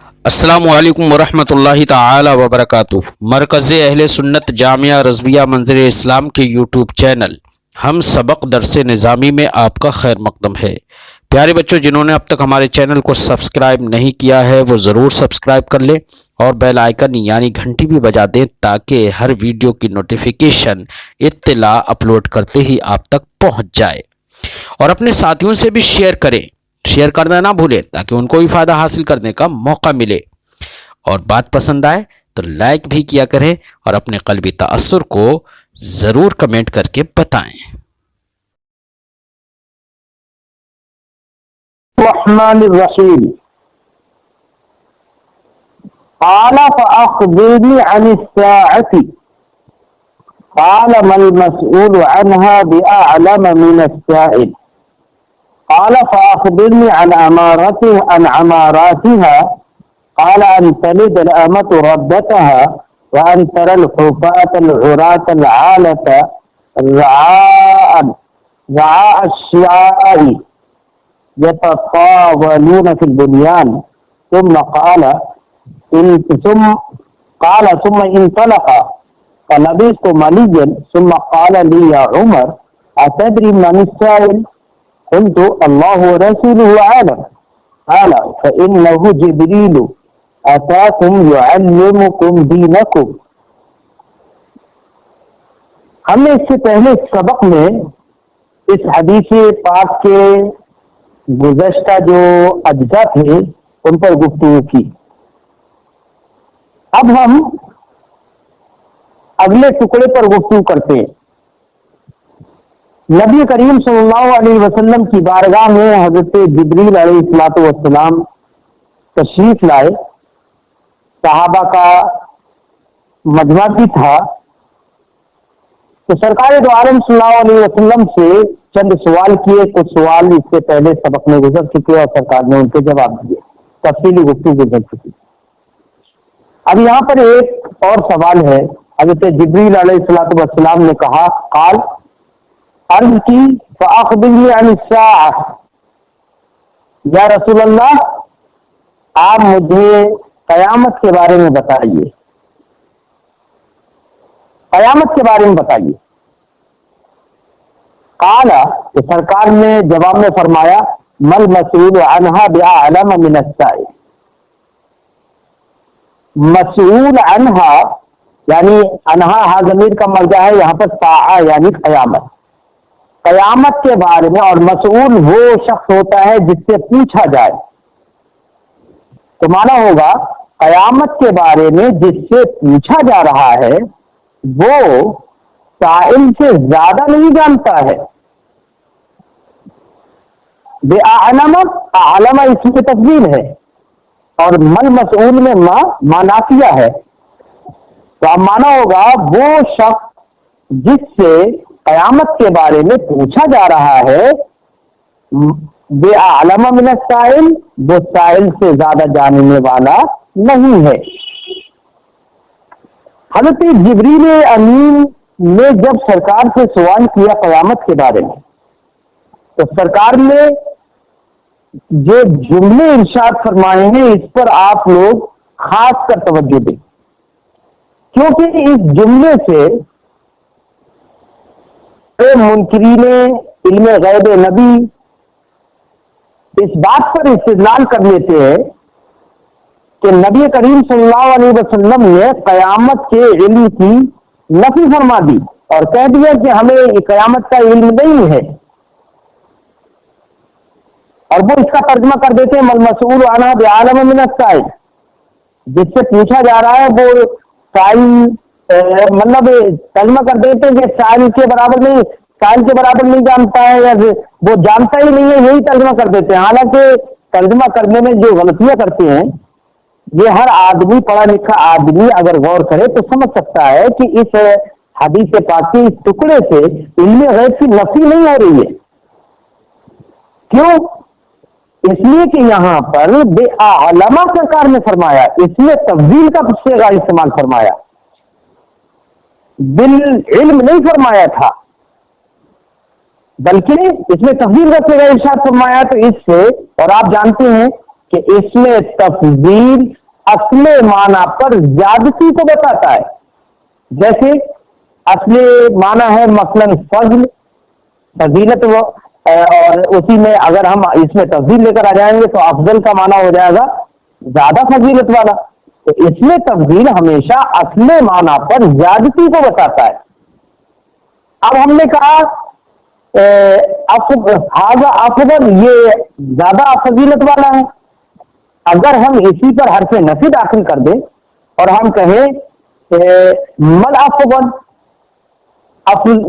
السلام علیکم ورحمۃ اللہ تعالی وبرکاتہ۔ مرکز اہل سنت جامعہ رضویہ منظر اسلام کے یوٹیوب چینل ہم سبق درس نظامی میں آپ کا خیر مقدم ہے۔ پیارے بچوں، جنہوں نے اب تک ہمارے چینل کو سبسکرائب نہیں کیا ہے وہ ضرور سبسکرائب کر لیں اور بیل آئیکن یعنی گھنٹی بھی بجا دیں تاکہ ہر ویڈیو کی نوٹیفیکیشن اطلاع اپلوڈ کرتے ہی آپ تک پہنچ جائے، اور اپنے ساتھیوں سے بھی شیئر کریں۔ شیئر کرنا نہ بھولیں تاکہ ان کو بھی فائدہ حاصل کرنے کا موقع ملے، اور بات پسند آئے تو لائک بھی کیا کریں اور اپنے قلبی تاثر کو ضرور کمنٹ کر کے بتائیں۔ الرحمن الرحیم قال فأخبرني عن الساعة قال ما المسؤول عنها بأعلم من السائل قال فأخبرني عن عماراتها قال أن تلد الأمة ربتها وأن ترى الحفاة العراة العالة رعاء الشعاء يتطاولون في البنيان ثم انطلق فلبثت مليا ثم قال لي يا عمر أتدري من السائل؟ قلت الله ورسوله أعلم قال فإنه جبريل أتاكم يعلمكم دينكم۔ ہم نے اس سے پہلے سبق میں اس حدیث پاک کے گزشتہ جو اجزاء تھے ان پر گفتگو کی۔ اب ہم اگلے ٹکڑے پر گفتگو کرتے ہیں۔ نبی کریم صلی اللہ علیہ وسلم کی بارگاہ میں حضرت جبریل علیہ الصلوۃ والسلام تشریف لائے، صحابہ کا مجمع بھی تھا، تو سرکار دو عالم صلی اللہ علیہ وسلم سے چند سوال کیے۔ کچھ سوال اس سے پہلے سبق میں گزر چکے اور سرکار نے ان کے جواب دیے، تفصیلی گفتگو گزر چکی۔ اب یہاں پر ایک اور سوال ہے۔ حضرت جبریل علیہ الصلوۃ والسلام نے کہا، قال عرض کی فأخبرنی عن الساعة، یا رسول اللہ آپ مجھے قیامت کے بارے میں بتائیے، قیامت کے بارے میں بتائیے۔ قال، کہ سرکار نے جواب میں فرمایا، مل مسئول عنہا بأعلم من السائل۔ مسئول عنہا یعنی انہا ہا ضمیر کا مرجع ہے یہاں پر ساعہ یعنی قیامت، قیامت کے بارے میں، اور مسئول وہ شخص ہوتا ہے جس سے پوچھا جائے، تو مانا ہوگا قیامت کے بارے میں جس سے پوچھا جا رہا ہے وہ سائل سے زیادہ نہیں جانتا ہے۔ بے اعلم، اعلم اس کی تفضیل ہے، اور مل مسئول میں ما نافیہ ہے، تو اب مانا ہوگا وہ شخص جس سے قیامت کے بارے میں پوچھا جا رہا ہے بے اعلم من السائل، وہ سائل سے زیادہ جاننے والا نہیں ہے۔ حضرت جبریل امین نے جب سرکار سے سوال کیا قیامت کے بارے میں، تو سرکار نے جو جملے ارشاد فرمائے ہیں اس پر آپ لوگ خاص کر توجہ دیں، کیونکہ اس جملے سے منکرین علم غیب نبی اس بات پر استدلال کر لیتے ہیں کہ نبی کریم صلی اللہ علیہ وسلم نے قیامت کے علم کی نفی فرما دی اور کہہ دیا کہ ہمیں قیامت کا علم نہیں ہے، اور وہ اس کا ترجمہ کر دیتے ہیں مل مسئول عنہا بعالم من السائل، جس سے پوچھا جا رہا ہے وہ سائل، مطلب ترجمہ کر دیتے ہیں کہ سائل کے برابر نہیں، سائل کے برابر نہیں جانتا ہے یا وہ جانتا ہی نہیں ہے، یہی ترجمہ کر دیتے ہیں۔ حالانکہ ترجمہ کرنے میں جو غلطیاں کرتے ہیں یہ ہر آدمی، پڑھا لکھا آدمی اگر غور کرے تو سمجھ سکتا ہے کہ اس حدیث پاک کے اس ٹکڑے سے علم غیب کی نفی نہیں ہو رہی ہے۔ کیوں؟ اس لیے کہ یہاں پر بے اعلم سرکار نے فرمایا، اس میں تفضیل کا صیغہ استعمال فرمایا، بالعلم نہیں فرمایا تھا، بلکہ اس میں تفضیل کا ارشاد فرمایا۔ تو اس سے، اور آپ جانتے ہیں کہ اس میں تفضیل اصل معنی پر زیادتی کو بتاتا ہے. جیسے اصل معنی ہے مثلاً فضل، فضیلت، اور اسی میں اگر ہم اس میں تفضیل لے کر آ جائیں گے تو افضل کا معنی ہو جائے گا زیادہ فضیلت والا. تو اس میں تفضیل ہمیشہ اصل معنی پر زیادتی کو بتاتا ہے. اب ہم نے کہا افضل، یہ زیادہ فضیلت والا ہے. اگر ہم اسی پر حرف نفی داخل کر دیں اور ہم کہیں مل افضل،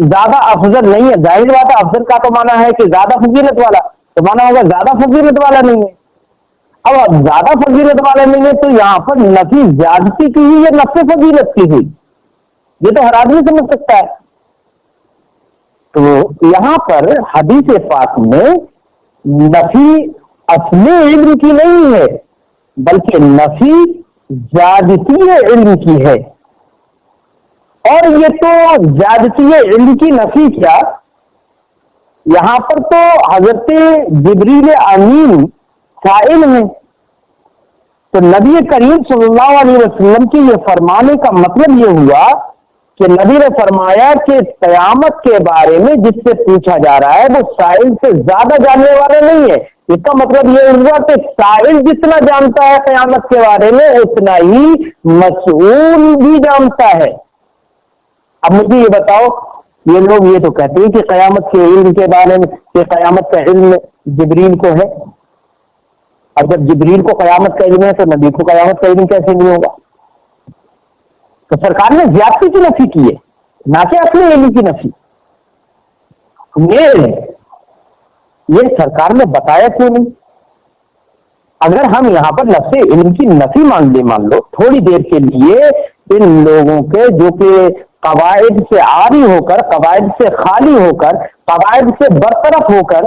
زیادہ افضل نہیں ہے، ظاہر بات ہے افضل کا تو معنی ہے کہ زیادہ فضیلت والا، تو معنی ہوگا زیادہ فضیلت والا نہیں ہے. اب زیادہ فضیلت والا نہیں ہے تو یہاں پر نفی زیادتی کی ہوئی یا نفی فضیلت کی ہوئی، یہ تو ہر آدمی سمجھ سکتا ہے. تو یہاں پر حدیث پاک میں نفی اصل علم کی نہیں ہے بلکہ نفی زیادتی علم کی ہے. اور یہ تو زیادتی علم کی نفی کیا، یہاں پر تو حضرت جبریل امین قائل ہیں. تو نبی کریم صلی اللہ علیہ وسلم کی یہ فرمانے کا مطلب یہ ہوا کہ نبی نے فرمایا کہ قیامت کے بارے میں جس سے پوچھا جا رہا ہے وہ سائل سے زیادہ جاننے والا نہیں ہے. اس کا مطلب یہ ہوا کہ سائل جتنا جانتا ہے قیامت کے بارے میں اتنا ہی مسئول بھی جانتا ہے. اب مجھے یہ بتاؤ، یہ لوگ یہ تو کہتے ہیں کہ قیامت کے علم کے بارے میں کہ قیامت کا علم جبریل کو ہے. اب جب جبریل کو قیامت کا علم ہے تو نبی کو قیامت کا علم کیسے نہیں ہوگا؟ تو سرکار نے زیادتی کی نفی کی ہے، نہ کہ اپنے علم کی نفی. یہ سرکار نے بتایا کیوں نہیں؟ اگر ہم یہاں پر لفظ علم کی نفی مان لو تھوڑی دیر کے لیے، ان لوگوں کے جو کہ قواعد سے عاری ہو کر، قواعد سے خالی ہو کر، قواعد سے برطرف ہو کر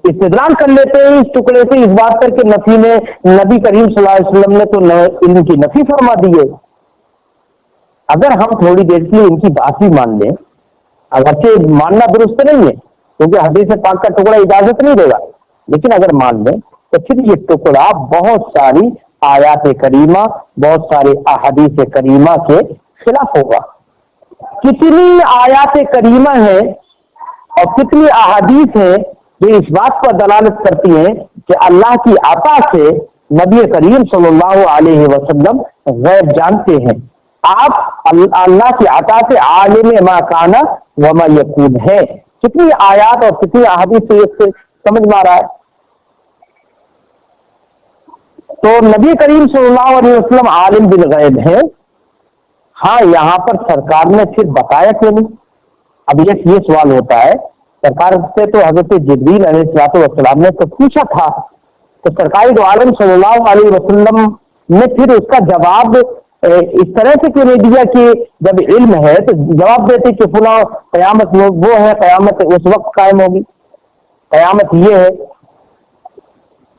استدلال کر لیتے ہیں اس ٹکڑے سے اس بات کر کے نفی میں نبی کریم صلی اللہ علیہ وسلم نے تو علم کی نفی فرما دی ہے. اگر ہم تھوڑی دیر کے لیے ان کی بات ہی مان لیں، اگرچہ ماننا درست نہیں ہے کیونکہ حدیث پاک کا ٹکڑا اجازت نہیں دے گا، لیکن اگر مان لیں تو پھر یہ ٹکڑا بہت ساری آیات کریمہ، بہت سارے احادیث کریمہ کے خلاف ہوگا. کتنی آیات کریمہ ہیں اور کتنی احادیث ہیں جو اس بات پر دلالت کرتی ہیں کہ اللہ کی عطا سے نبی کریم صلی اللہ علیہ وسلم غیب جانتے ہیں. آپ اللہ کی عطا سے عالم ما کان و ما یکون ہے. کتنی آیات اور کتنی احادیث سے سمجھ میں آ رہا ہے. تو نبی کریم صلی اللہ علیہ وسلم عالم بالغیب ہے. ہاں یہاں پر سرکار نے پھر بتایا کیوں نہیں؟ اب یہ سوال ہوتا ہے. سرکار سے تو حضرت جبریل علیہ السلام نے تو پوچھا تھا، تو سرکار دو عالم صلی اللہ علیہ وسلم نے پھر اس کا جواب اس طرح سے کیوں نہیں دیا کہ جب علم ہے تو جواب دیتے کہ فلاں قیامت وہ ہے، قیامت اس وقت قائم ہوگی، قیامت یہ ہے،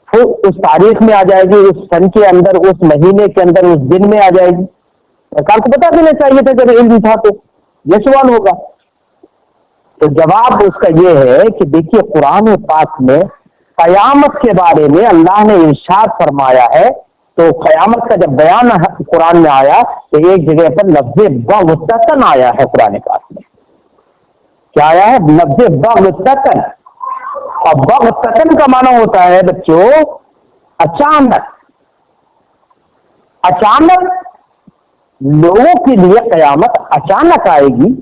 پھر اس تاریخ میں آ جائے گی، اس سن کے اندر، اس مہینے کے اندر، اس دن میں آ جائے گی. سرکار کو بتا دینا چاہیے تھا جب علم تھا تو یہ سوال ہوگا. تو جواب اس کا یہ ہے کہ دیکھیے قرآن پاک میں قیامت کے بارے میں اللہ نے ارشاد فرمایا ہے. تو قیامت کا جب بیان قرآن میں آیا تو ایک جگہ پر لفظ بغتتن آیا ہے قرآن پاک میں. کیا آیا ہے؟ لفظ بغتتن. اور بغتتن کا معنی ہوتا ہے بچوں اچانک. اچانک لوگوں کے لیے قیامت اچانک آئے گی.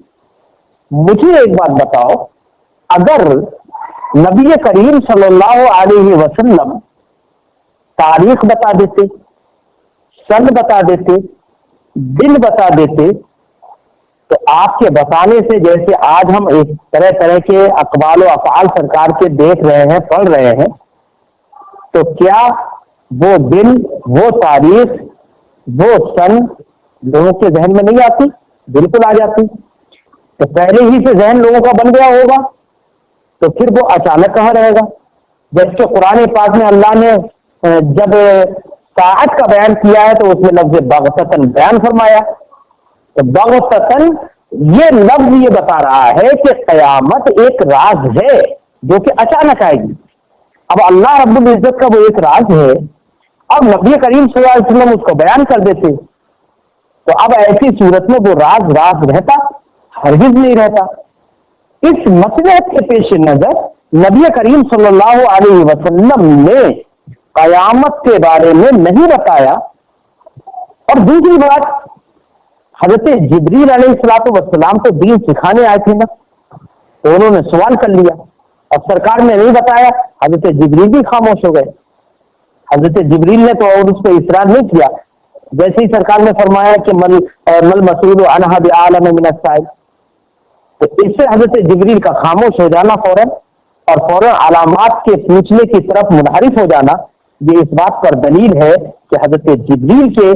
مجھے ایک بات بتاؤ، اگر نبی کریم صلی اللہ علیہ وسلم تاریخ بتا دیتے، سن بتا دیتے، دن بتا دیتے، تو آپ کے بتانے سے جیسے آج ہم ایک طرح طرح کے اقوال و افعال سرکار کے دیکھ رہے ہیں، پڑھ رہے ہیں، تو کیا وہ دن، وہ تاریخ، وہ سن لوگوں کے ذہن میں نہیں آتی؟ بالکل آ جاتی. تو پہلے ہی سے ذہن لوگوں کا بن گیا ہوگا، تو پھر وہ اچانک کہاں رہے گا؟ جبکہ قرآن پاک میں اللہ نے جب ساعت کا بیان کیا ہے تو اس میں لفظ بغتتن بیان فرمایا. تو بغتتن یہ لفظ یہ بتا رہا ہے کہ قیامت ایک راز ہے جو کہ اچانک آئے گی. اب اللہ رب العزت کا وہ ایک راز ہے اب نبی کریم صلی اللہ علیہ وسلم اس کو بیان کر دیتے تو اب ایسی صورت میں وہ راز رہتا، ہرگز نہیں رہتا۔ اس مصلحت کے پیش نظر نبی کریم صلی اللہ علیہ وسلم نے قیامت کے بارے میں نہیں بتایا۔ اور دوسری بات، حضرت جبریل علیہ الصلوۃ والسلام تو دین سکھانے آئے تھے نا، تو انہوں نے سوال کر لیا اور سرکار نے نہیں بتایا، حضرت جبریل بھی خاموش ہو گئے۔ حضرت جبریل نے تو اور اس پہ اصرار نہیں کیا، جیسے ہی سرکار نے فرمایا کہ مل مسئول عنہا بعالم من السائل، تو اس سے حضرت جبریل کا خاموش ہو جانا فوراً اور فوراً علامات کے پوچھنے کی طرف منحرف ہو جانا، یہ اس بات پر دلیل ہے کہ حضرت جبریل کے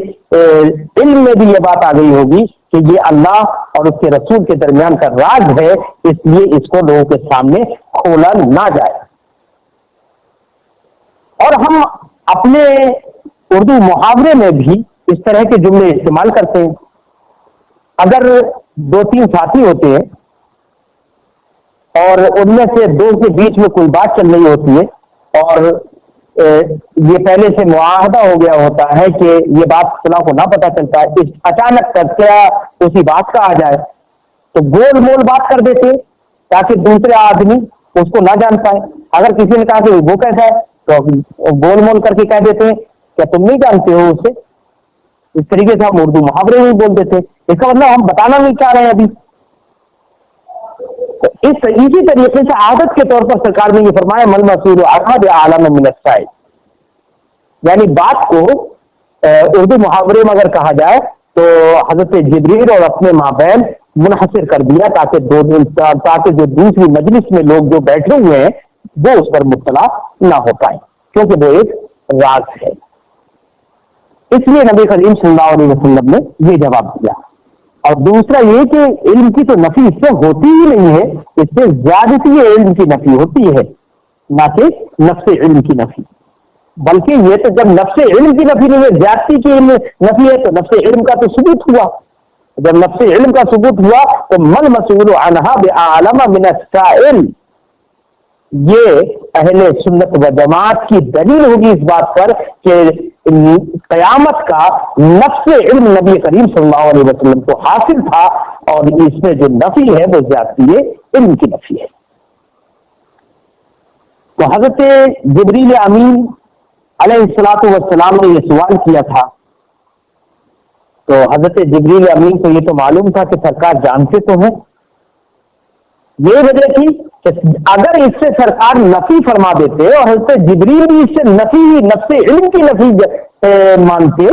علم میں بھی یہ بات آ گئی ہوگی کہ یہ اللہ اور اس کے رسول کے درمیان کا راز ہے، اس لیے اس کو لوگوں کے سامنے کھولا نہ جائے۔ اور ہم اپنے اردو محاورے میں بھی اس طرح کے جملے استعمال کرتے ہیں۔ اگر دو تین ساتھی ہوتے ہیں اور ان میں سے دو کے بیچ میں کوئی بات چل رہی ہوتی ہے اور یہ پہلے سے معاہدہ ہو گیا ہوتا ہے کہ یہ بات فلاں کو نہ پتہ چلتا ہے، اچانک تذکرہ اسی بات کا آ جائے تو گول مول بات کر دیتے ہیں تاکہ دوسرے آدمی اس کو نہ جان پائے۔ اگر کسی نے کہا کہ وہ کیسا ہے تو گول مول کر کے کہہ دیتے ہیں کیا تم نہیں جانتے ہو اسے۔ اس طریقے سے ہم اردو محاورے میں بول دیتے ہیں، اس کا مطلب ہم بتانا نہیں چاہ رہے ہیں ابھی۔ تو اسی طریقے سے عادت کے طور پر سرکار نے یہ فرمایا مل مسئول عنہا بعالم من السائل، یعنی بات کو اردو محاورے میں اگر کہا جائے تو حضرت جبریل اور اپنے مابین منحصر کر دیا تاکہ جو دوسری مجلس میں لوگ جو بیٹھے ہوئے ہیں وہ اس پر مطلع نہ ہو پائے، کیونکہ وہ ایک راز ہے۔ اس لیے نبی کریم صلی اللہ علیہ وسلم نے یہ جواب دیا۔ اور دوسرا یہ کہ علم کی تو نفی اس سے ہوتی ہی نہیں ہے، اس سے زیادتی علم کی نفی ہوتی ہے، نہ کہ نفس علم کی نفی۔ بلکہ یہ تو جب نفس علم کی نفی نہیں ہے، زیادتی کی نفی ہے، تو نفس علم کا تو ثبوت ہوا۔ جب نفس علم کا ثبوت ہوا تو مل مسئول عنہا بعالم من السائل، یہ اہل سنت و جماعت کی دلیل ہوگی اس بات پر کہ قیامت کا نفس علم نبی کریم صلی اللہ علیہ وسلم کو حاصل تھا، اور اس میں جو نفی ہے وہ زیادتی علم کی نفی ہے۔ تو حضرت جبریل امین علیہ الصلوۃ والسلام نے یہ سوال کیا تھا، تو حضرت جبریل امین کو یہ تو معلوم تھا کہ سرکار جانتے تو ہیں، یہ وجہ تھی کہ اگر اس سے سرکار نفی فرما دیتے اور حضرت جبریل بھی اس سے نفس علم کی نفی مانتے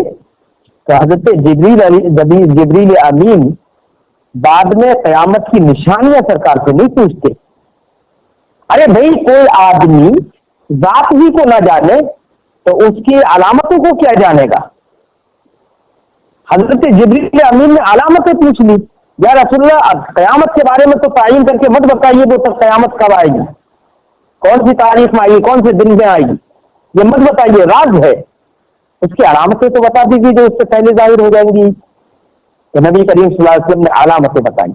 تو حضرت جبریل امین بعد میں قیامت کی نشانیاں سرکار سے نہیں پوچھتے۔ ارے بھائی، کوئی آدمی ذات ہی کو نہ جانے تو اس کی علامتوں کو کیا جانے گا؟ حضرت جبریل امین نے علامتیں پوچھ لی، یا رسول اللہ قیامت کے بارے میں تو تعین کر کے مت بتائیے وہ تو قیامت کب آئے گی، کون سی تاریخ میں آئے گی، کون سے دن میں آئے گی، یہ مت بتائیے، راز ہے۔ اس کی علامتیں تو بتا دیجیے جو اس سے پہلے ظاہر ہو جائیں گی۔ تو نبی کریم صلی اللہ علیہ وسلم نے علامتیں بتائیں،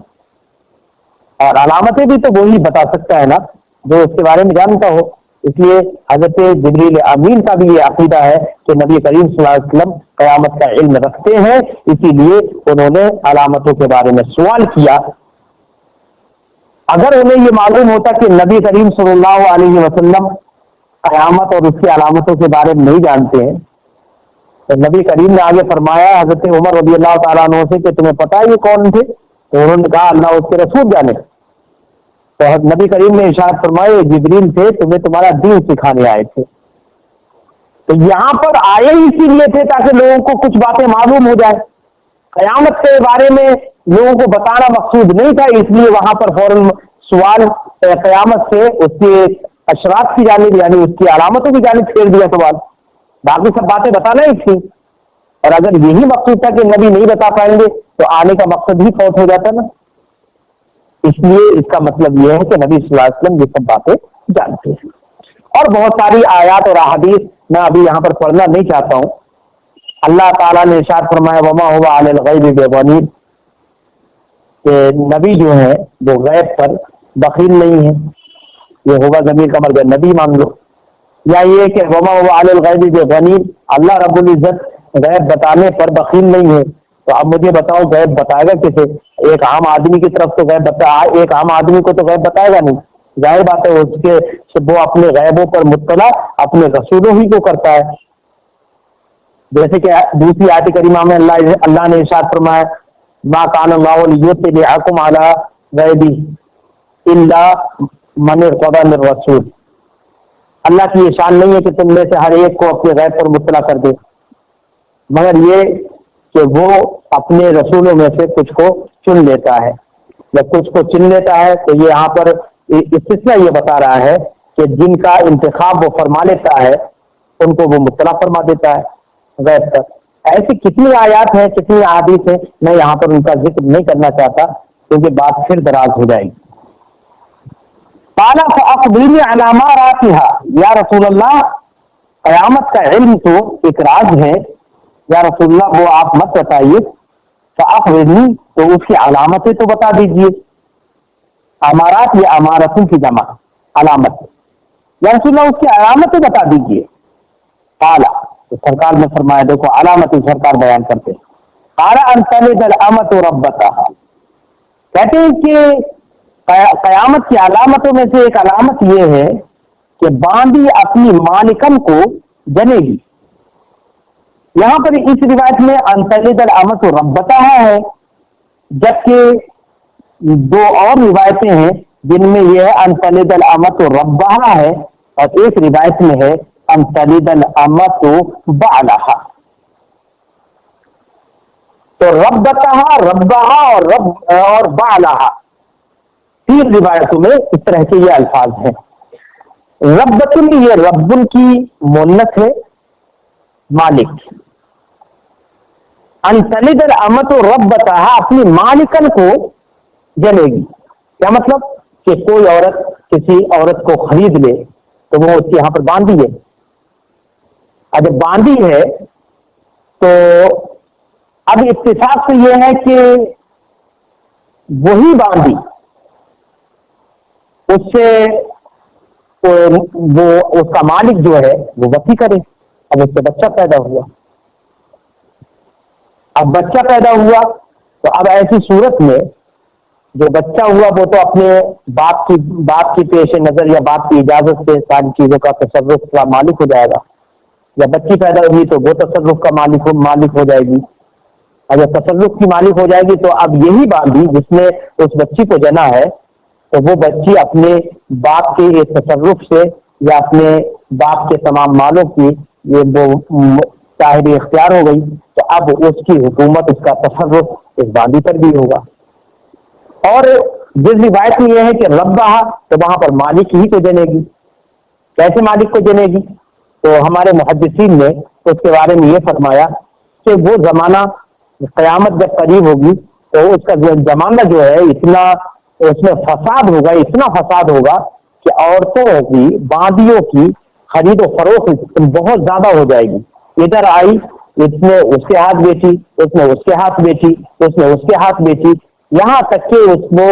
اور علامتیں بھی تو وہی بتا سکتا ہے نا جو اس کے بارے میں جانتا ہو۔ اس لیے حضرت جبریل امین کا بھی یہ عقیدہ ہے کہ نبی کریم صلی اللہ علیہ وسلم قیامت کا علم رکھتے ہیں، اسی لیے انہوں نے علامتوں کے بارے میں سوال کیا۔ اگر انہیں یہ معلوم ہوتا کہ نبی کریم صلی اللہ علیہ وسلم قیامت اور اس کی علامتوں کے بارے میں نہیں جانتے ہیں تو نبی کریم نے آگے فرمایا حضرت عمر رضی اللہ تعالیٰ عنہ سے کہ تمہیں پتا ہے یہ کون تھے؟ تو انہوں نے کہا اللہ اس کے رسول جانے۔ تو نبی کریم نے ارشاد فرمایا جبریل تھے، تمہیں تمہارا دین سکھانے آئے تھے۔ تو یہاں پر آئے اسی لیے تھے تاکہ لوگوں کو کچھ باتیں معلوم ہو جائے، قیامت کے بارے میں لوگوں کو بتانا مقصود نہیں تھا، اس لیے وہاں پر فوراً سوال قیامت سے اس کے اشراط کی جانب یعنی اس کی علامتوں کی جانب پھیر دیا سوال، باقی سب باتیں بتانا ہی تھی۔ اور اگر یہی مقصود تھا کہ نبی نہیں بتا پائیں گے تو آنے کا مقصد ہی فوت ہو جاتا نا۔ اس لیے اس کا مطلب یہ ہے کہ نبی صلی اللہ علیہ وسلم یہ سب باتیں جانتے ہیں۔ اور بہت ساری آیات اور احادیث میں ابھی یہاں پر پڑھنا نہیں چاہتا ہوں۔ اللہ تعالیٰ نے ارشاد فرمایا وما هو علی الغیب بضنین، کہ نبی جو ہے وہ غیب پر بخیل نہیں ہے۔ یہ ہوگا ضمیر کا مرجع نبی مان لو۔ یا یہ کہ وما هو علی الغیب بغنی، اللہ رب العزت غیب بتانے پر بخیل نہیں ہے. تو اب مجھے بتاؤ غیب بتائے گا کسے؟ ایک عام آدمی کی طرف تو غیب ایک عام آدمی کو تو غیب بتائے گا نہیں. ظاہر بات ہے اس کے وہ اپنے غیبوں پر مطلع اپنے رسولوں ہی کو کرتا ہے. جیسے کہ دوسری آیت کریمہ میں اللہ نے ارشاد فرمایا ما کان اللہ لیطلعکم علی غیبہ الا من ارتضی من رسول. اللہ کی یہ شان نہیں ہے کہ تم میں سے ہر ایک کو اپنے غیب پر مطلع کر دے، مگر یہ کہ وہ اپنے رسولوں میں سے کچھ کو چن لیتا ہے. جب کچھ کو چن لیتا ہے تو یہ یہاں پر استثناء یہ بتا رہا ہے کہ جن کا انتخاب وہ فرما لیتا ہے ان کو وہ مطلع فرما دیتا ہے غیب پر. ایسی کتنی آیات ہیں، کتنی احادیث ہیں، میں یہاں پر ان کا ذکر نہیں کرنا چاہتا کیونکہ بات پھر دراز ہو جائے گی. قال فاخبرنی علی ما راتها، یا رسول اللہ قیامت کا علم تو ایک راز ہے، یا رسول اللہ وہ آپ مت بتائیے. فاخبرنی تو اس کی علامتیں تو بتا دیجیے. امارات یا امارتوں کی جمع علامت، یا رسول اللہ اس کی علامتیں بتا دیجیے. قال تو سرکار نے فرمایا، دیکھو علامت سرکار بیان کرتے ہیں. قال ان تلد الامۃ ربتها، کہتے ہیں کہ قیامت کی علامتوں میں سے ایک علامت یہ ہے کہ باندی اپنی مالکن کو جنے گی. یہاں پر اس روایت میں ان تلد الامۃ ربتها ہے، جبکہ دو اور روایتیں ہیں جن میں یہ ہے ان تلد الامۃ ربها ہے، اور ایک روایت میں ہے ان تلد الامۃ بعلها. تو ربتها ربها اور بعلها تین روایتوں میں اس طرح کے یہ الفاظ ہیں. ربتن یہ ربن کی مونت ہے، مالک. ان تلد الامۃ ربتها اپنی مالکن کو جنے گی. کیا مطلب؟ کہ کوئی عورت کسی عورت کو خرید لے تو وہ اس کی یہاں پر باندھی ہے. اگر باندھی ہے تو اب اتفاق سے یہ ہے کہ وہی باندھی اس سے وہ اس کا مالک جو ہے وہ وصی کرے. اب اس سے بچہ پیدا ہوا، اب بچہ پیدا ہوا تو اب ایسی صورت میں جو بچہ ہوا وہ تو اپنے باپ کی پیش نظر یا باپ کی اجازت سے ساری چیزوں کا تصرف کا مالک ہو جائے گا. یا بچی پیدا ہوئی تو وہ تصرف کا مالک ہو جائے گی. اگر تصرف کی مالک ہو جائے گی تو اب یہی باندھی جس نے اس بچی کو جنا ہے تو وہ بچی اپنے باپ کے اس تصرف سے یا اپنے باپ کے تمام مالوں کی یہ وہ صاحب اختیار ہو گئی. تو اب اس کی حکومت، اس کا تصرف اس باندھی پر بھی ہوگا. اور جس روایت میں یہ ہے کہ ربہ تو وہاں پر مالک ہی کو جنے گی. کیسے مالک کو جنے گی؟ تو ہمارے محدثین نے اس کے بارے میں یہ فرمایا کہ وہ زمانہ قیامت جب قریب ہوگی تو اس کا زمانہ جو ہے اتنا اس میں فساد ہوگا، اتنا فساد ہوگا کہ عورتوں کی باندیوں کی خرید و فروخت بہت زیادہ ہو جائے گی. ادھر آئی اس نے اس کے ہاتھ بیچی، اس نے اس کے ہاتھ بیچی، اس نے اس کے ہاتھ بیچی، یہاں تک کہ اس کو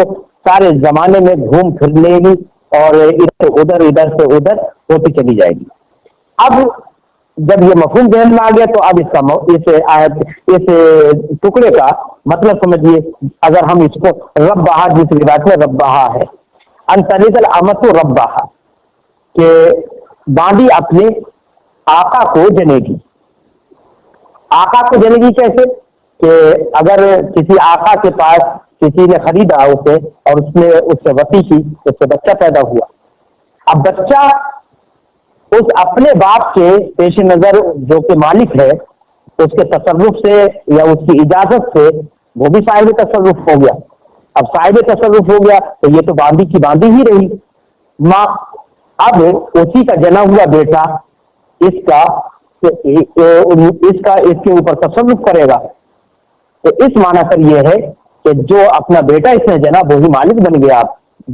سارے زمانے میں گھوم پھر لے گی اور ادھر سے ادھر ہوتی چلی جائے گی. اب جب یہ مفہوم ذہن میں آ گیا تو اب اس ٹکڑے کا مطلب سمجھیے. اگر ہم اس کو ربہ، جس روایت میں ربہ ہے ان تلد الامۃ ربہ، کہ باندھی اپنے آقا کو جنے گی. آقا کو جنے گی کیسے؟ کہ اگر کسی آقا کے پاس کسی نے خریدا اسے اور اس نے اس سے وصی کی، اس سے بچہ پیدا ہوا. اب بچہ اس اپنے باپ کے پیش نظر جو کہ مالک ہے اس کے تصرف سے یا اس کی اجازت سے وہ بھی صاحب تصرف ہو گیا. اب صاحب تصرف ہو گیا تو یہ تو باندھی کی باندھی ہی رہی. ماں اب اسی کا جنا ہوا بیٹا اس کے اوپر تصرف کرے گا. تو اس معنی پر یہ ہے کہ جو اپنا بیٹا اس نے جنا وہی مالک بن گیا،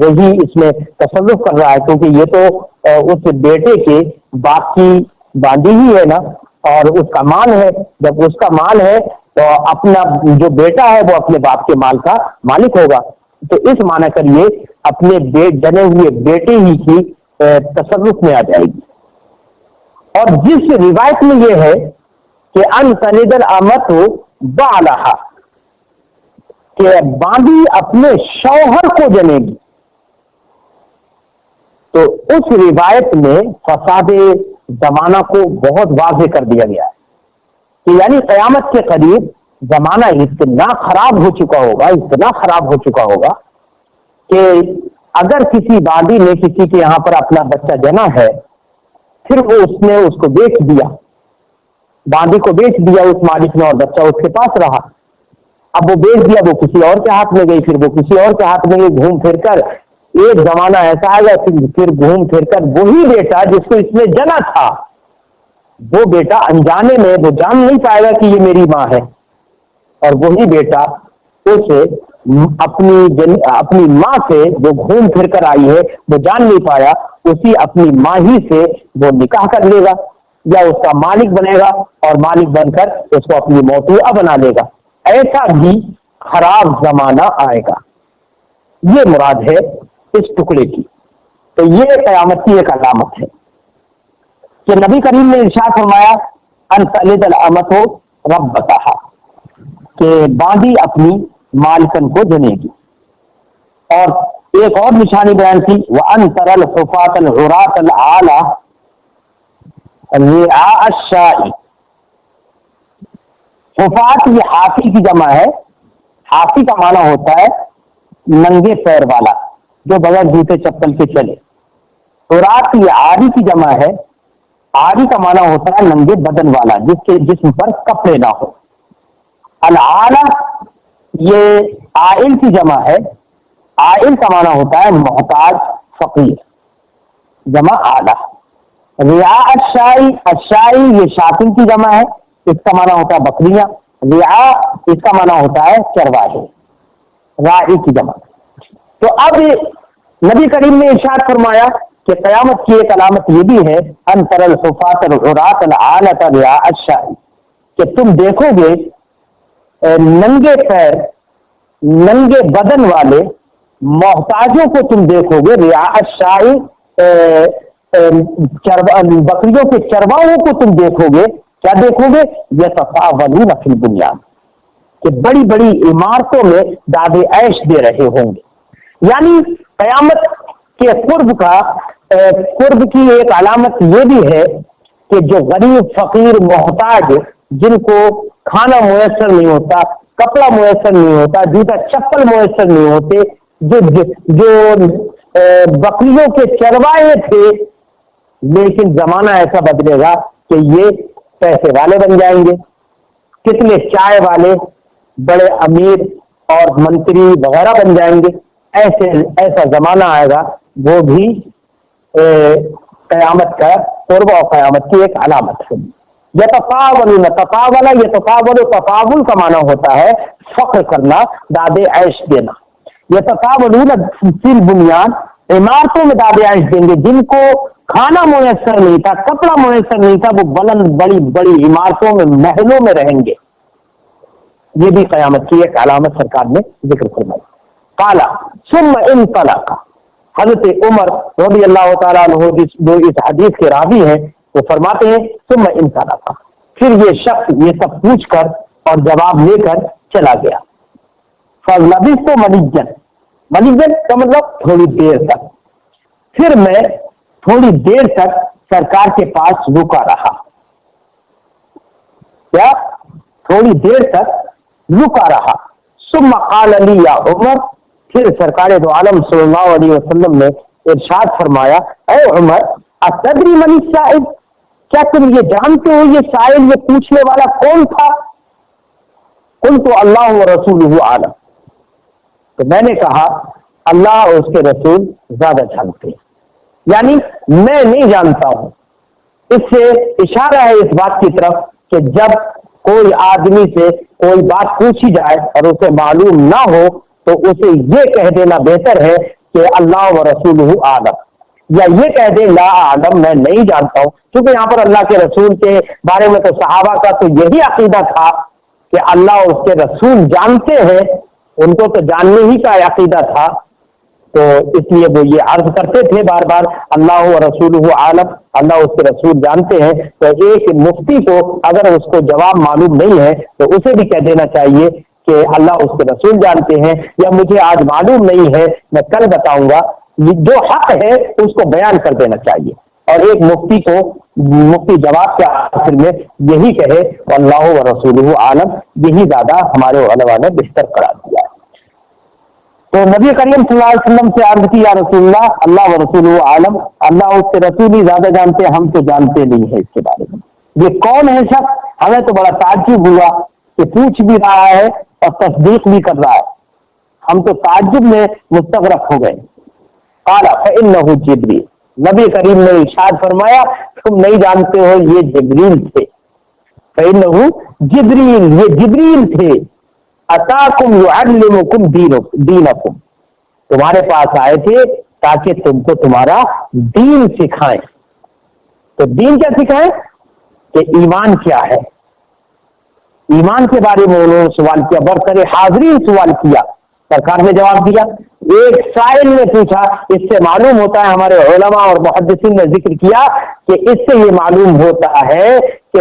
وہی اس میں تصرف کر رہا ہے، کیونکہ یہ تو اس بیٹے کے باپ کی باندھی ہی ہے نا، اور اس کا مال ہے. جب اس کا مال ہے تو اپنا جو بیٹا ہے وہ اپنے باپ کے مال کا مالک ہوگا. تو اس معنی کر یہ اپنے جنے ہوئے بیٹے ہی کی تصرف میں آ جائے گی. اور جس روایت میں یہ ہے کہ ان تلد الامت بعلہا، کہ باندی اپنے شوہر کو جنے گی، تو اس روایت میں فساد زمانہ کو بہت واضح کر دیا گیا ہے کہ یعنی قیامت کے قریب زمانہ اتنا خراب ہو چکا ہوگا کہ اگر کسی باندی نے کسی کے یہاں پر اپنا بچہ جنا ہے، پھر وہ اس نے اس کو بیچ دیا، باندی کو بیچ دیا اس مالک نے، اور بچہ اس کے پاس رہا، اب وہ بیچ دیا، وہ کسی اور کے ہاتھ میں گئی، پھر وہ کسی اور کے ہاتھ میں گئی، گھوم پھر کر ایک زمانہ ایسا آئے گا پھر گھوم پھر کر وہی بیٹا جس کو اس نے جنا تھا، وہ بیٹا انجانے میں وہ جان نہیں پائے گا کہ یہ میری ماں ہے، اور وہی بیٹا اسے اپنی ماں سے جو گھوم پھر کر آئی ہے وہ جان نہیں پایا، اسی اپنی ماں ہی سے وہ نکاح کر لے گا یا اس کا مالک بنے گا، اور مالک بن کر اس کو اپنی موتوعہ بنا لے گا۔ ایسا بھی خراب زمانہ آئے گا، یہ مراد ہے اس ٹکڑے کی۔ تو یہ قیامت کی ایک علامت ہے کہ نبی کریم نے ارشاد فرمایا ان تلد الامت ربتہا، کہ باندی اپنی مالکن کو جنے گی۔ اور ایک اور نشانی بیان کی وَأَن تَرَى الْحُفَاةَ الْعُرَاةَ الْعَالَةَ رِعَاءَ الشَّاءِ، حفاظ یہ حافی کی جمع ہے، حافی کا معنی ہوتا ہے ننگے پیر والا جو بغیر جوتے چپل کے چلے، عورات یہ عاری کی جمع ہے، عاری کا معنی ہوتا ہے ننگے بدن والا جس کے جسم پر کپڑے نہ ہو۔ العالہ یہ عائل کی جمع ہے، عائل کا معنی ہوتا ہے محتاج فقیر، جمع آلہ۔ رعاء الشائی، الشائی یہ شاطن کی جمع ہے، اس کا معنی ہوتا ہے بکریاں، رعاء اس کا معنی ہوتا ہے چرواہے، راعی کی جمع۔ تو اب نبی کریم نے ارشاد فرمایا کہ قیامت کی ایک علامت یہ بھی ہے ان تر الحفاۃ العراۃ العالۃ رعاء الشائی، کہ تم دیکھو گے ننگے پیر ننگے بدن والے محتاجوں کو تم دیکھو گے، رعاء الشائی بکریوں کے چرواہوں کو تم دیکھو گے، کیا دیکھو گے؟ یتطاولون فی البنیان، کہ بڑی بڑی عمارتوں میں داد عیش دے رہے ہوں گے۔ یعنی قیامت کے قرب کی ایک علامت یہ بھی ہے کہ جو غریب فقیر محتاج جن کو کھانا میسر نہیں ہوتا، کپڑا میسر نہیں ہوتا، جوتا چپل میسر نہیں ہوتے، جو بکریوں کے چروائے تھے، لیکن زمانہ ایسا بدلے گا کہ یہ پیسے والے بن جائیں گے، کتنے چائے والے بڑے امیر اور منتری وغیرہ بن جائیں گے۔ ایسا زمانہ آئے گا، وہ بھی قیامت کا قرب اور قیامت کی ایک علامت ہے۔ یتطاولون، تطاول کا معنی ہوتا ہے فخر کرنا، داد عیش دینا۔ یتطاولون فی البنیان، عمارتوں میں داد عیش دیں گے، جن کو کھانا میسر نہیں تھا، کپڑا میسر نہیں تھا، وہ بلند بڑی بڑی عمارتوں میں محلوں میں رہیں گے۔ یہ بھی قیامت کی ایک علامت سرکار نے ذکر فرمائی۔ قال ثم انطلق، حضرت عمر رضی اللہ تعالیٰ عنہ جو اس حدیث کے راوی ہیں وہ فرماتے ہیں ثم انطلق، پھر یہ شخص یہ سب پوچھ کر اور جواب لے کر چلا گیا۔ فلبثت مليا، مليا کا مطلب تھوڑی دیر تک، پھر میں تھوڑی دیر تک سرکار کے پاس رکا رہا، کیا تھوڑی دیر تک رکا رہا۔ ثم قال لي یا عمر، پھر سرکار دو عالم صلی اللہ علیہ وسلم نے ارشاد فرمایا اے عمر اتدری من السائل، کیا تم یہ جانتے ہو یہ سائل، یہ پوچھنے والا کون تھا؟ قلت اللہ ورسولہ عالم، تو میں نے کہا اللہ اور اس کے رسول زیادہ جانتے ہیں، یعنی میں نہیں جانتا ہوں۔ اس سے اشارہ ہے اس بات کی طرف کہ جب کوئی آدمی سے کوئی بات پوچھی جائے اور اسے معلوم نہ ہو تو اسے یہ کہہ دینا بہتر ہے کہ اللہ و رسولہ عالم، یا یہ کہہ دے لا عالم، میں نہیں جانتا ہوں، کیونکہ یہاں پر اللہ کے رسول کے بارے میں تو صحابہ کا تو یہی عقیدہ تھا کہ اللہ اور اس کے رسول جانتے ہیں، ان کو تو جاننے ہی کا عقیدہ تھا، تو اس لیے وہ یہ عرض کرتے تھے بار بار اللہ و رسولہ عالم، اللہ اس کے رسول جانتے ہیں، تو ایک مفتی کو اگر اس کو جواب معلوم نہیں ہے تو اسے بھی کہہ دینا چاہیے کہ اللہ اس کے رسول جانتے ہیں، یا مجھے آج معلوم نہیں ہے میں کل بتاؤں گا، جو حق ہے اس کو بیان کر دینا چاہیے۔ اور ایک مفتی جواب کے آخر میں یہی کہے اللہ و رسولہ عالم، یہی زیادہ ہمارے علماء نے بہتر قرار دیا۔ تو نبی کریم صلی اللہ علیہ وسلم سے عرض کی یا رسول اللہ و رسولہ عالم، اللہ اس کے رسول ہی زیادہ جانتے ہیں، ہم تو جانتے نہیں ہیں اس کے بارے میں۔ یہ کون ہے شخص؟ ہمیں تو بڑا تعجب ہوا کہ پوچھ بھی رہا ہے اور تصدیق بھی کر رہا ہے، ہم تو تعجب میں مستغرق ہو گئے۔ قال فإنه جبریل، نبی کریم نے ارشاد فرمایا تم نہیں جانتے ہو یہ جبریل تھے۔ فإنه جبریل، یہ جبریل تھے، اتاکم یعلمکم دینکم، تمہارے پاس آئے تھے تاکہ تم کو تمہارا دین سکھائیں۔ تو دین کیا سکھائیں؟ کہ ایمان کیا ہے، ایمان کے بارے میں انہوں نے سوال کیا، برسر حاضرین سوال کیا، سرکار نے جواب دیا۔ ایک سائل نے پوچھا، اس سے معلوم ہوتا ہے، ہمارے علماء اور محدثین نے ذکر کیا کہ اس سے یہ معلوم ہوتا ہے کہ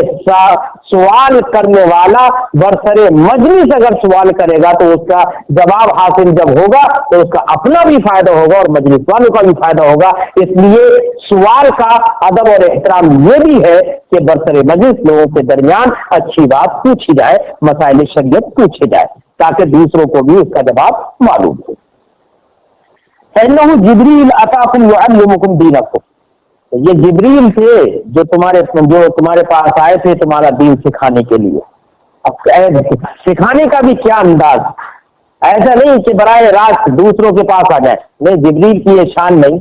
سوال کرنے والا برسر مجلس اگر سوال کرے گا تو اس کا جواب حاصل جب ہوگا تو اس کا اپنا بھی فائدہ ہوگا اور مجلس والوں کا بھی فائدہ ہوگا۔ اس لیے سوال کا ادب اور احترام یہ بھی ہے کہ برسر مجلس لوگوں کے درمیان اچھی بات پوچھی جائے، مسائل شریعت پوچھے جائے تاکہ دوسروں کو بھی اس کا جواب معلوم ہو۔ فإنه جبریل اتاکم یعلمکم دینکم، یہ جبریل تھے جو تمہارے پاس آئے تھے تمہارا دین سکھانے کے لیے۔ اب سکھانے کا بھی کیا انداز، ایسا نہیں کہ براہ راست دوسروں کے پاس آ جائے، نہیں، جبریل کی یہ شان نہیں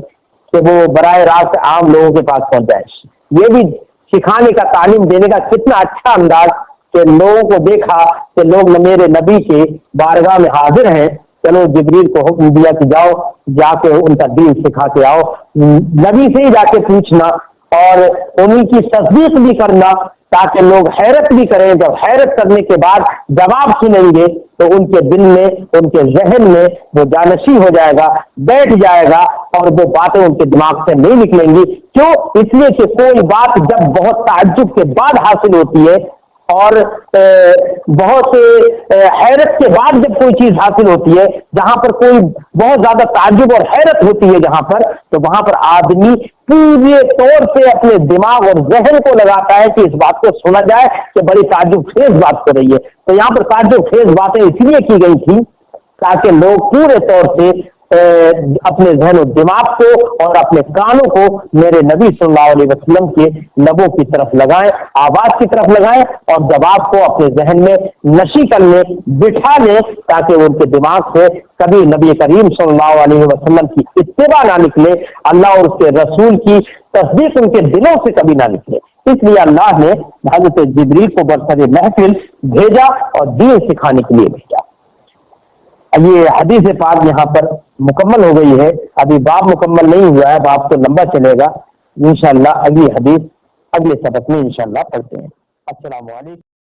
کہ وہ براہ راست عام لوگوں کے پاس پہنچ جائے۔ یہ بھی سکھانے کا، تعلیم دینے کا کتنا اچھا انداز کہ لوگوں کو دیکھا کہ لوگ میرے نبی کے بارگاہ میں حاضر ہیں، چلو جبریل کو حکم دیا کہ جاؤ جا کے ان کا دین سکھا کے آؤ، نبی سے ہی جا کے پوچھنا اور انہیں کی تصدیق بھی کرنا تاکہ لوگ حیرت بھی کریں۔ جب حیرت کرنے کے بعد جواب سنیں گے تو ان کے دل میں، ان کے ذہن میں وہ جانشین ہو جائے گا، بیٹھ جائے گا اور وہ باتیں ان کے دماغ سے نہیں نکلیں گی۔ کیوں؟ اس لیے کہ کوئی بات جب بہت تعجب کے بعد حاصل ہوتی ہے اور بہت حیرت کے بعد جب کوئی چیز حاصل ہوتی ہے، جہاں پر کوئی بہت زیادہ تعجب اور حیرت ہوتی ہے جہاں پر، تو وہاں پر آدمی پورے طور سے اپنے دماغ اور ذہن کو لگاتا ہے کہ اس بات کو سنا جائے کہ بڑی تعجب خیز بات ہو رہی ہے۔ تو یہاں پر تعجب خیز باتیں اس لیے کی گئی تھی تاکہ لوگ پورے طور سے اپنے ذہن و دماغ کو اور اپنے کانوں کو میرے نبی صلی اللہ علیہ وسلم کے لبوں کی طرف لگائیں، آواز کی طرف لگائیں اور جواب کو اپنے ذہن میں نشی کر لیں، بٹھا لیں تاکہ ان کے دماغ سے کبھی نبی کریم صلی اللہ علیہ وسلم کی اتباع نہ نکلے، اللہ اور اس کے رسول کی تصدیق ان کے دلوں سے کبھی نہ نکلے۔ اس لیے اللہ نے حضرت جبریل کو برسر محفل بھیجا اور دین سکھانے کے لیے بھیجا۔ یہ حدیث پاک یہاں پر مکمل ہو گئی ہے، ابھی باب مکمل نہیں ہوا ہے، باب تو لمبا چلے گا، انشاءاللہ اگلی حدیث اگلے سبق میں انشاءاللہ پڑھتے ہیں۔ السلام علیکم۔